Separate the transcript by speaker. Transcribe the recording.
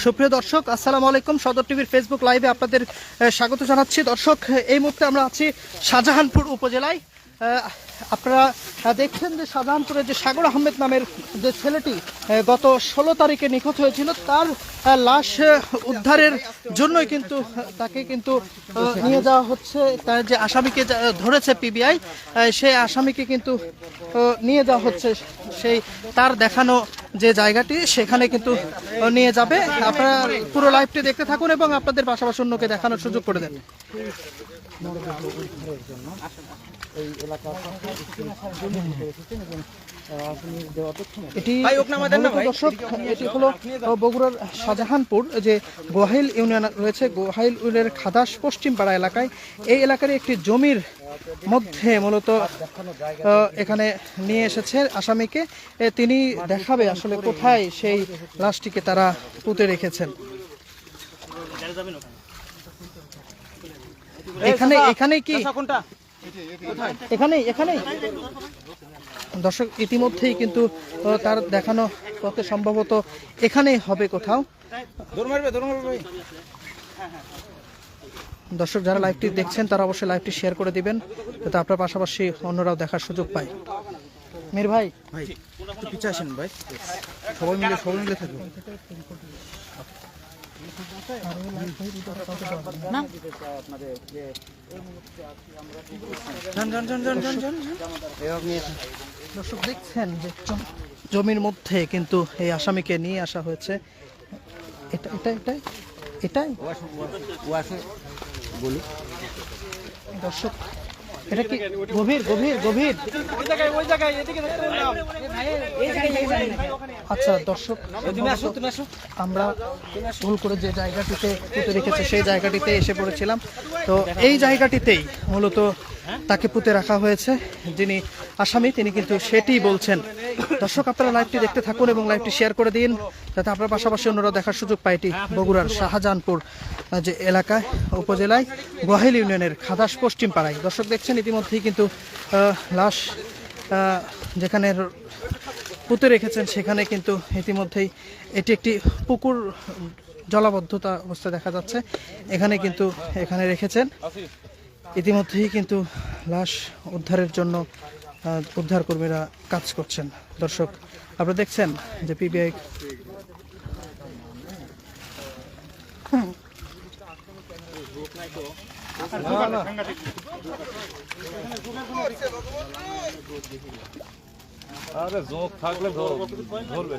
Speaker 1: সুপ্রিয় দর্শক, আসসালামু আলাইকুম। সদর টিভির ফেসবুক লাইভে আপনাদের স্বাগত জানাচ্ছি। দর্শক, এই মুহূর্তে আমরা আছি শাহজাহানপুর উপজেলায়। আপনারা দেখছেন যে শাহজাহানপুরের যে সাগর আহমেদ নামের যে ছেলেটি গত 16 তারিখে নিখোঁজ হয়েছিল, তার লাশ উদ্ধারের জন্যই কিন্তু তাকে কিন্তু নিয়ে যাওয়া হচ্ছে। তার যে আসামিকে ধরেছে পিবিআই, সেই আসামিকে কিন্তু নিয়ে যাওয়া হচ্ছে সেই তার দেখানো যে জায়গাটি, সেখানে কিন্তু নিয়ে যাবে। আপনারা পুরো লাইভটি দেখতে থাকুন এবং আপনাদের পাশাপাশি অন্যকে দেখানোর সুযোগ করে দেন। এটি হলো বগুড়ার শাহজাহানপুর যে গোহাইল ইউনিয়ন রয়েছে, গোহাইল ইউনিয়নের খাদাস পশ্চিম পাড়া এলাকায়। এই এলাকার একটি জমির মধ্যে মূলত এখানে নিয়ে এসেছে আসামিকে। তিনি দেখাবে আসলে কোথায় সেই লাশটিকে তারা পুঁতে রেখেছেন। এখানে কি এখানে দর্শক, ইতিমধ্যেই কিন্তু তার দেখানো পথে সম্ভবত এখানেই হবে কোথাও। দর্শক, যারা লাইভটি দেখছেন তারা অবশ্যই লাইভটি শেয়ার করে দিবেন, যাতে আপনার পাশাপাশি অন্যরাও দেখার সুযোগ পায়। মির ভাই
Speaker 2: পিছে আসেন ভাই, সবাই মিলে থাকবে।
Speaker 1: দর্শক, দেখছেন যে জমির মধ্যে কিন্তু এই আসামিকে নিয়ে আসা হয়েছে। এটাই দর্শক, এটা কি গভীর? আচ্ছা দর্শক, আমরা ভুল করে যে জায়গাটিতে পুঁতে রেখেছে সেই জায়গাটিতে এসে পড়েছিলাম। তো এই জায়গাটিতেই মূলত তাকে পুঁতে রাখা হয়েছে। যিনি আসামি তিনি কিন্তু সেটি বলছেন। দর্শক, আপনারা লাইভটি দেখতে থাকুন এবং লাইভটি শেয়ার করে দিন, যাতে আপনার পাশাপাশি অন্যরা দেখার সুযোগ পায়। এটি বগুড়ার শাহজাহানপুর যে এলাকায়, উপজেলায় গোহাইল ইউনিয়নের খাদাস পশ্চিম পাড়ায়। দর্শক, দেখছেন ইতিমধ্যেই কিন্তু লাশ যেখানে পুঁতে রেখেছেন সেখানে কিন্তু ইতিমধ্যেই এটি একটি পুকুর, জলাবদ্ধতা অবস্থা দেখা যাচ্ছে। এখানে রেখেছেন। ইতিমধ্যেই কিন্তু লাশ উদ্ধারের জন্য উদ্ধার কর্মীরা কাজ করছেন। দর্শক, আপনারা দেখছেন যে পিবিআই
Speaker 2: আরে জোক থাকলে ধরবে।